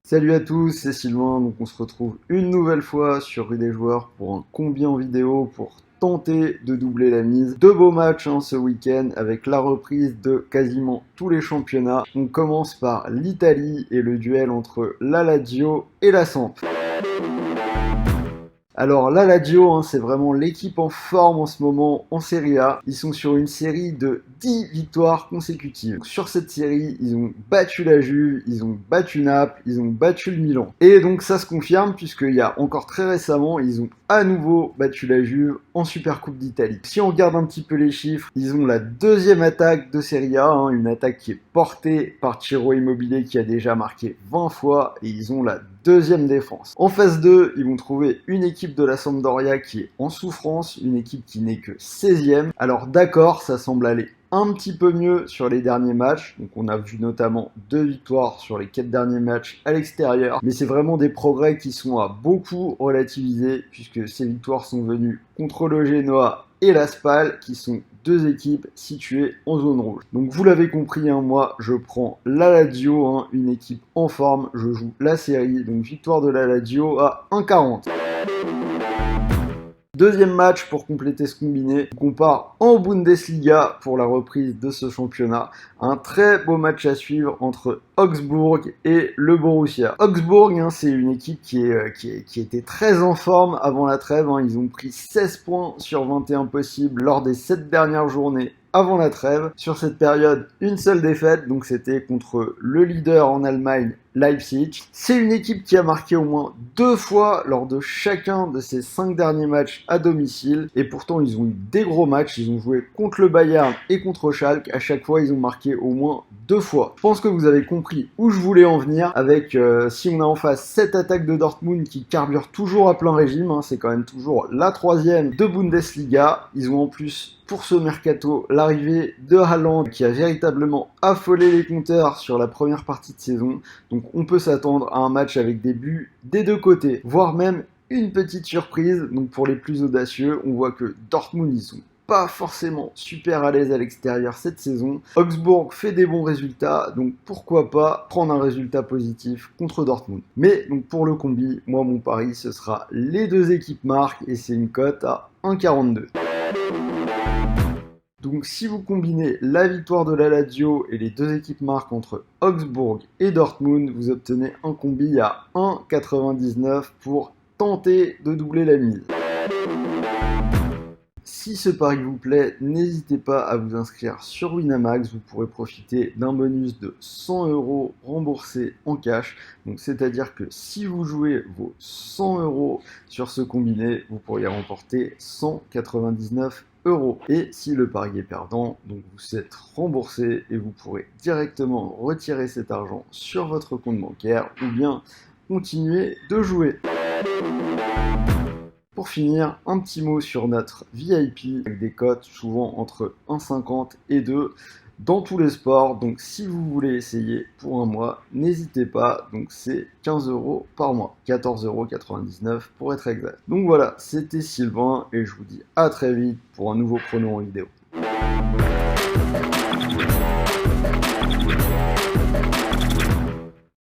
Salut à tous, c'est Sylvain, donc on se retrouve une nouvelle fois sur Rue des Joueurs pour un combi en vidéo pour tenter de doubler la mise. Deux beaux matchs ce week-end avec la reprise de quasiment tous les championnats. On commence par l'Italie et le duel entre la Lazio et la Samp. Alors la Lazio, c'est vraiment l'équipe en forme en ce moment en Serie A. Ils sont sur une série de 10 victoires consécutives. Donc, sur cette série, ils ont battu la Juve, ils ont battu Naples, ils ont battu le Milan. Et donc ça se confirme puisqu'il y a encore très récemment, ils ont à nouveau battu la Juve en Supercoupe d'Italie. Si on regarde un petit peu les chiffres, ils ont la deuxième attaque de Serie A, une attaque qui est portée par Ciro Immobile qui a déjà marqué 20 fois et ils ont la deuxième défense. En phase 2, ils vont trouver une équipe de la Sampdoria qui est en souffrance, une équipe qui n'est que 16e. Alors d'accord, ça semble aller un petit peu mieux sur les derniers matchs. Donc on a vu notamment 2 victoires sur les 4 derniers matchs à l'extérieur. Mais c'est vraiment des progrès qui sont à beaucoup relativiser puisque ces victoires sont venues contre le Genoa et la Spal qui sont deux équipes situées en zone rouge. Donc vous l'avez compris, moi je prends la Lazio, une équipe en forme, je joue la série, donc victoire de la Lazio à 1,40. Deuxième match pour compléter ce combiné, on part en Bundesliga pour la reprise de ce championnat. Un très beau match à suivre entre Augsbourg et le Borussia. Augsbourg, c'est une équipe qui était très en forme avant la trêve. Ils ont pris 16 points sur 21 possibles lors des 7 dernières journées avant la trêve. Sur cette période, une seule défaite, donc c'était contre le leader en Allemagne, Leipzig. C'est une équipe qui a marqué au moins 2 fois lors de chacun de ces 5 derniers matchs à domicile. Et pourtant, ils ont eu des gros matchs. Ils ont joué contre le Bayern et contre Schalke. À chaque fois, ils ont marqué au moins 2 fois. Je pense que vous avez compris où je voulais en venir avec, si on a en face cette attaque de Dortmund qui carbure toujours à plein régime. C'est quand même toujours la 3e de Bundesliga. Ils ont en plus, pour ce mercato, l'arrivée de Haaland qui a véritablement affolé les compteurs sur la première partie de saison. Donc on peut s'attendre à un match avec des buts des deux côtés, voire même une petite surprise. Donc pour les plus audacieux, on voit que Dortmund, ils sont pas forcément super à l'aise à l'extérieur cette saison. Augsbourg fait des bons résultats, donc pourquoi pas prendre un résultat positif contre Dortmund. Mais donc pour le combi, moi mon pari ce sera les deux équipes marquent et c'est une cote à 1,42. Donc si vous combinez la victoire de la Lazio et les deux équipes marques entre Augsbourg et Dortmund, vous obtenez un combi à 1,99 pour tenter de doubler la mise. Si ce pari vous plaît, n'hésitez pas à vous inscrire sur Winamax, vous pourrez profiter d'un bonus de 100 € remboursés en cash. Donc c'est-à-dire que si vous jouez vos 100 € sur ce combiné, vous pourriez remporter 199 €. Et si le pari est perdant, donc vous êtes remboursé et vous pourrez directement retirer cet argent sur votre compte bancaire ou bien continuer de jouer. Pour finir, un petit mot sur notre VIP avec des cotes souvent entre 1,50 et 2 dans tous les sports. Donc si vous voulez essayer pour un mois, n'hésitez pas. Donc c'est 15 € par mois, 14,99 € pour être exact. Donc voilà, c'était Sylvain et je vous dis à très vite pour un nouveau prono en vidéo.